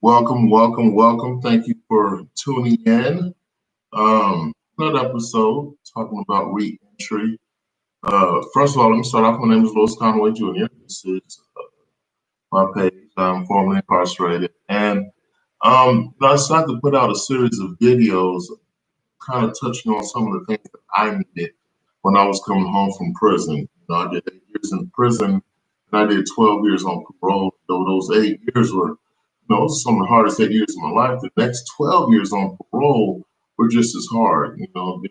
Welcome, welcome, welcome. Thank you for tuning in. Another episode talking about reentry. First of all, let me start off. My name is Louis Conway Jr. This is my page. I'm formerly incarcerated. And I decided to put out a series of videos kind of touching on some of the things that I needed when I was coming home from prison. I did 8 years in prison and I did 12 years on parole. Though those 8 years were those are some of the hardest 8 years of my life. The next 12 years on parole were just as hard. Being denied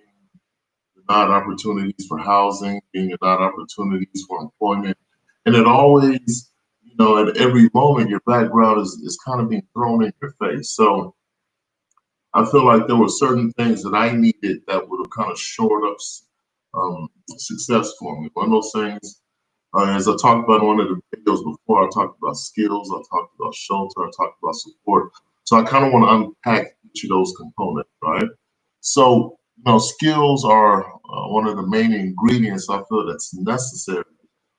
opportunities for housing, being denied opportunities for employment. And it always, at every moment, your background is kind of being thrown in your face. So I feel like there were certain things that I needed that would have kind of shored up success for me. One of those things, as I talked about in one of the videos before, I talked about skills, I talked about shelter, I talked about support. So I kind of want to unpack each of those components, right? So, skills are one of the main ingredients I feel that's necessary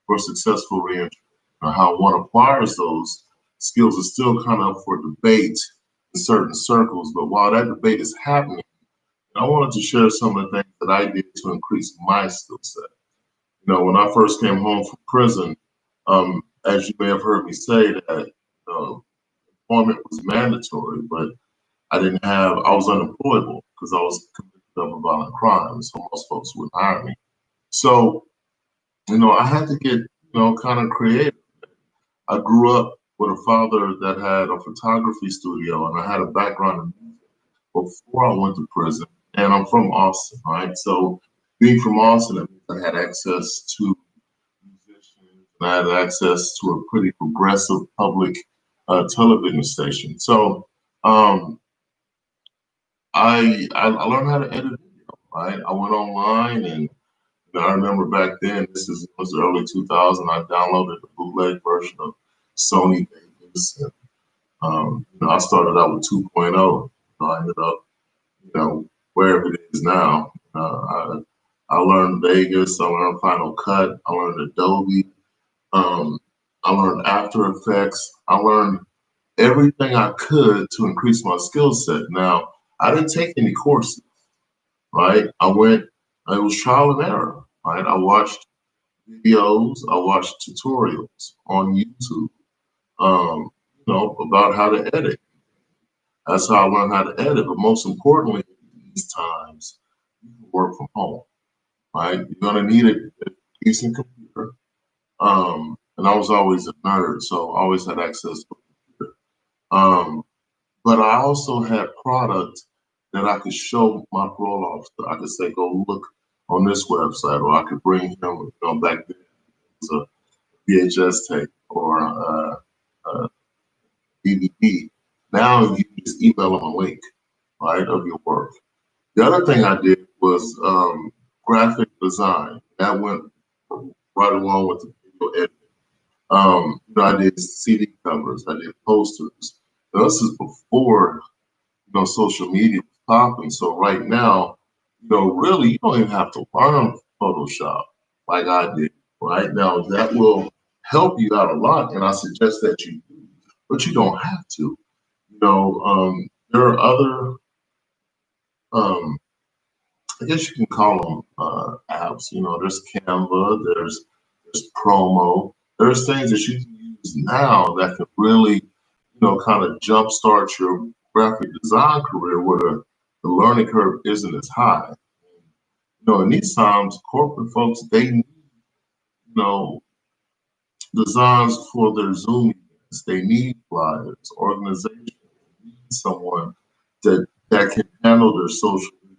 for successful reentry. How one acquires those skills is still kind of up for debate in certain circles, but while that debate is happening, I wanted to share some of the things that I did to increase my skill set. When I first came home from prison, as you may have heard me say that employment was mandatory, but I was unemployable because I was convicted of a violent crime, so most folks wouldn't hire me. So, I had to get, kind of creative. I grew up with a father that had a photography studio, and I had a background in music before I went to prison. And I'm from Austin, right? So being from Austin, it means I had access to musicians, and I had access to a pretty progressive public television station. So I learned how to edit video, right? I went online and I remember back then, was the early 2000s, I downloaded the bootleg version of Sony Vegas. And, I started out with 2.0. I ended up, wherever it is now. I learned Vegas, I learned Final Cut, I learned Adobe, I learned After Effects, I learned everything I could to increase my skill set. Now, I didn't take any courses, right? It was trial and error, right? I watched videos, I watched tutorials on YouTube, about how to edit. That's how I learned how to edit. But most importantly, these times, you can work from home, right? You're gonna need a decent computer. And I was always a nerd, so I always had access to a computer. But I also had product that I could show my parole officer. I could say, go look on this website, or I could bring him, back then it was a VHS tape or a DVD. Now you just email them a link, right, of your work. The other thing I did was graphic design. That went right along with the video editing. I did CD covers, I did posters. Now, this is before social media was popping. So right now, really you don't even have to learn Photoshop like I did. Right now, that will help you out a lot, and I suggest that you do, but you don't have to. There are other, I guess you can call them apps. There's Canva, there's Promo. There's things that you can use now that can really, kind of jumpstart your graphic design career where the learning curve isn't as high. In these times, corporate folks, they need, designs for their Zoom events. They need flyers, organizations. They need someone that can handle their social media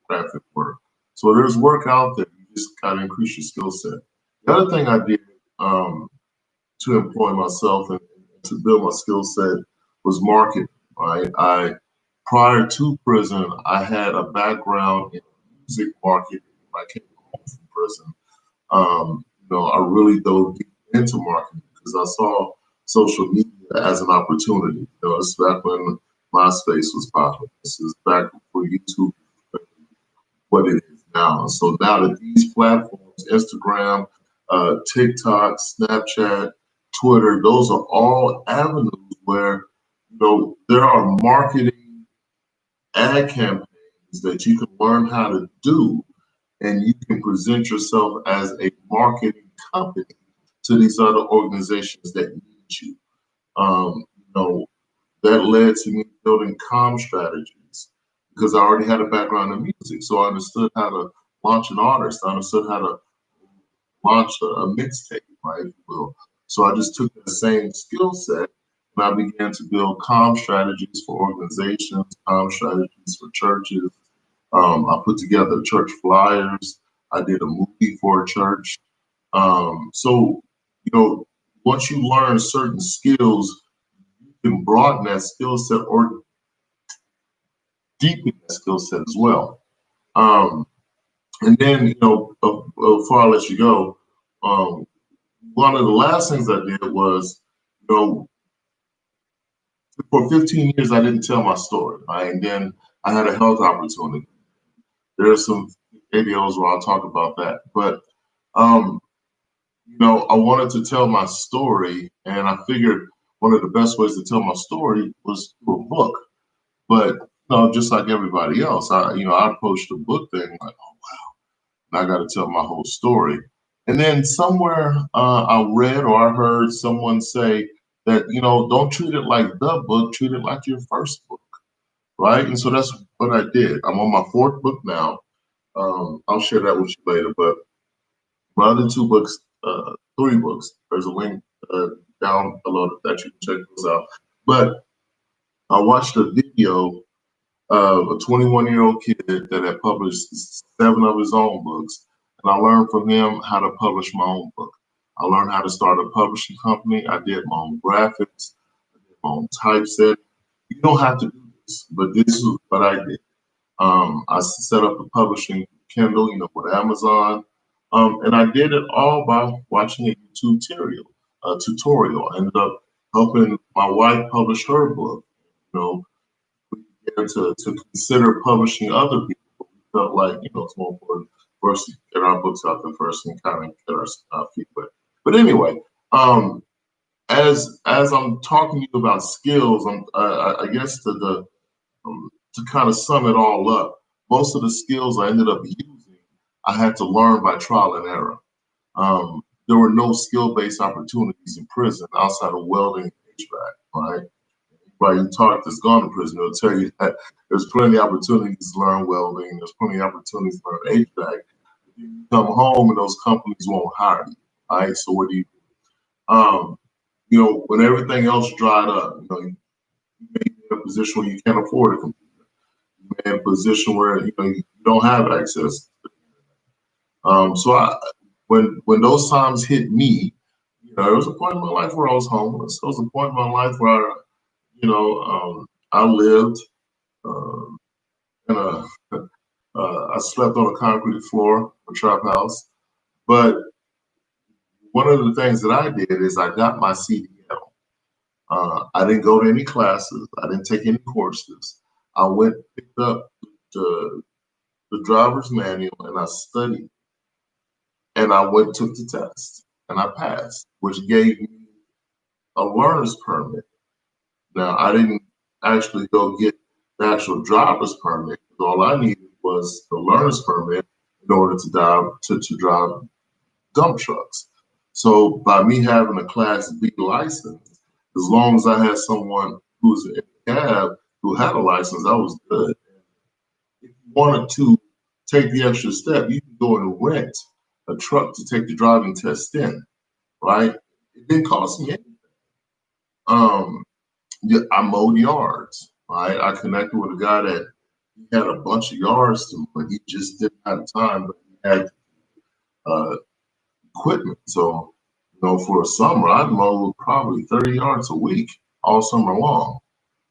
graphic work. So there's work out there. You just gotta increase your skill set. The other thing I did to employ myself and to build my skill set was marketing. Right, prior to prison, I had a background in music marketing when I came home from prison. I really dove deep into marketing because I saw social media as an opportunity. It's back when MySpace was popular. This is back before YouTube was what it is now. So now that these platforms, Instagram, TikTok, Snapchat, Twitter, those are all avenues where there are marketing ad campaigns that you can learn how to do, and you can present yourself as a marketing company to these other organizations that need you. Um, you know, that led to me building comm strategies because I already had a background in music. So I understood how to launch an artist. I understood how to launch a mixtape, right? If you will. So I just took the same skill set and I began to build comm strategies for organizations, comm strategies for churches. I put together church flyers. I did a movie for a church. So, once you learn certain skills, you can broaden that skill set or deepen that skill set as well. Um, and then, before I let you go, um, one of the last things I did was, you know, for 15 years, I didn't tell my story, right? And then I had a health opportunity. There are some videos where I'll talk about that. But, I wanted to tell my story, and I figured one of the best ways to tell my story was through a book. But, just like everybody else, I approached the book thing like, oh, wow, and I got to tell my whole story. And then somewhere I read or I heard someone say that, don't treat it like the book, treat it like your first book, right? And so that's what I did. I'm on my fourth book now. I'll share that with you later. But my other two books, three books, there's a link down below that you can check those out. But I watched a video of a 21-year-old kid that had published 7 of his own books. And I learned from him how to publish my own book. I learned how to start a publishing company. I did my own graphics, I did my own typeset. You don't have to do this, but this is what I did. I set up a publishing Kindle, with Amazon. And I did it all by watching a YouTube tutorial. I ended up helping my wife publish her book. To consider publishing other people. We felt like, it's more important for us to get our books out there first and kind of get our feet wet. But anyway, as I'm talking to you about skills, I guess to kind of sum it all up, most of the skills I ended up using, I had to learn by trial and error. There were no skill-based opportunities in prison outside of welding and HVAC, right? Right, you talk that's gone to prison, they'll tell you that there's plenty of opportunities to learn welding, there's plenty of opportunities to learn HVAC. You come home and those companies won't hire you, right? So what do? When everything else dried up, you may be in a position where you can't afford a computer. You may be in a position where, you don't have access. When those times hit me, there was a point in my life where I was homeless. There was a point in my life where I lived in I slept on a concrete floor, a trap house. But one of the things that I did is I got my CDL. I didn't go to any classes. I didn't take any courses. I went, picked up the driver's manual, and I studied. And I went, took the test, and I passed, which gave me a learner's permit. Now, I didn't actually go get the actual driver's permit. All I needed was the learner's permit in order to drive dump trucks. So by me having a Class B license, as long as I had someone who's in the cab who had a license, I was good. If you wanted to take the extra step, you can go and rent a truck to take the driving test in, right? It didn't cost me anything. I mowed yards, right? I connected with a guy that he had a bunch of yards to mow, but he just didn't have time, but he had equipment. So, for a summer, I'd mow probably 30 yards a week all summer long.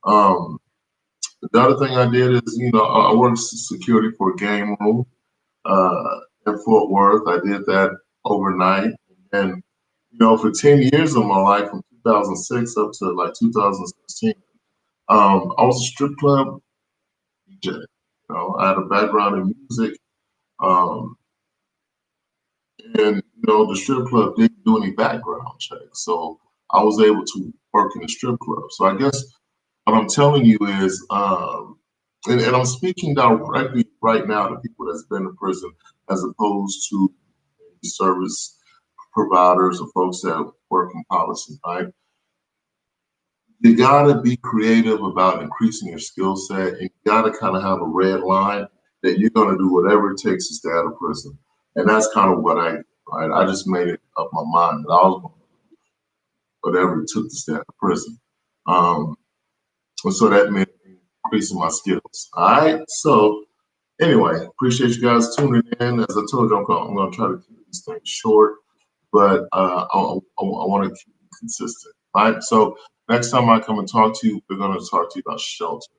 The other thing I did is, I worked security for a game room in Fort Worth. I did that overnight. And, for 10 years of my life, from 2006 up to like 2016, I was a strip club DJ. I had a background in music. And the strip club didn't do any background checks, so I was able to work in the strip club. So I guess what I'm telling you is, and I'm speaking directly right now to people that's been in prison, as opposed to service providers or folks that work in policy, right? You gotta be creative about increasing your skill set, and you gotta kind of have a red line that you're gonna do whatever it takes to stay out of prison. And that's kind of what right? I just made it up my mind that I was gonna do whatever it took to stay out of prison. And so that meant increasing my skills. All right. So anyway, appreciate you guys tuning in. As I told you, I'm gonna try to keep these things short, but I want to keep it consistent. All right. So next time I come and talk to you, we're going to talk to you about shelter,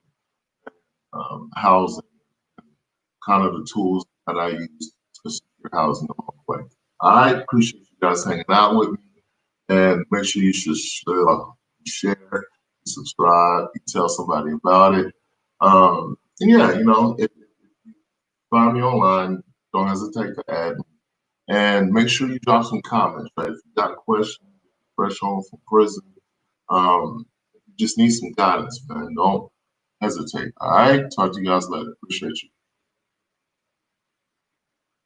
housing, kind of the tools that I use to secure housing in my way. I appreciate you guys hanging out with me, and make sure you should share, subscribe, you tell somebody about it. And yeah, if you find me online, don't hesitate to add me. And make sure you drop some comments, right? If you got a question, fresh home from prison, you just need some guidance, man. Don't hesitate. All right. Talk to you guys later. Appreciate you.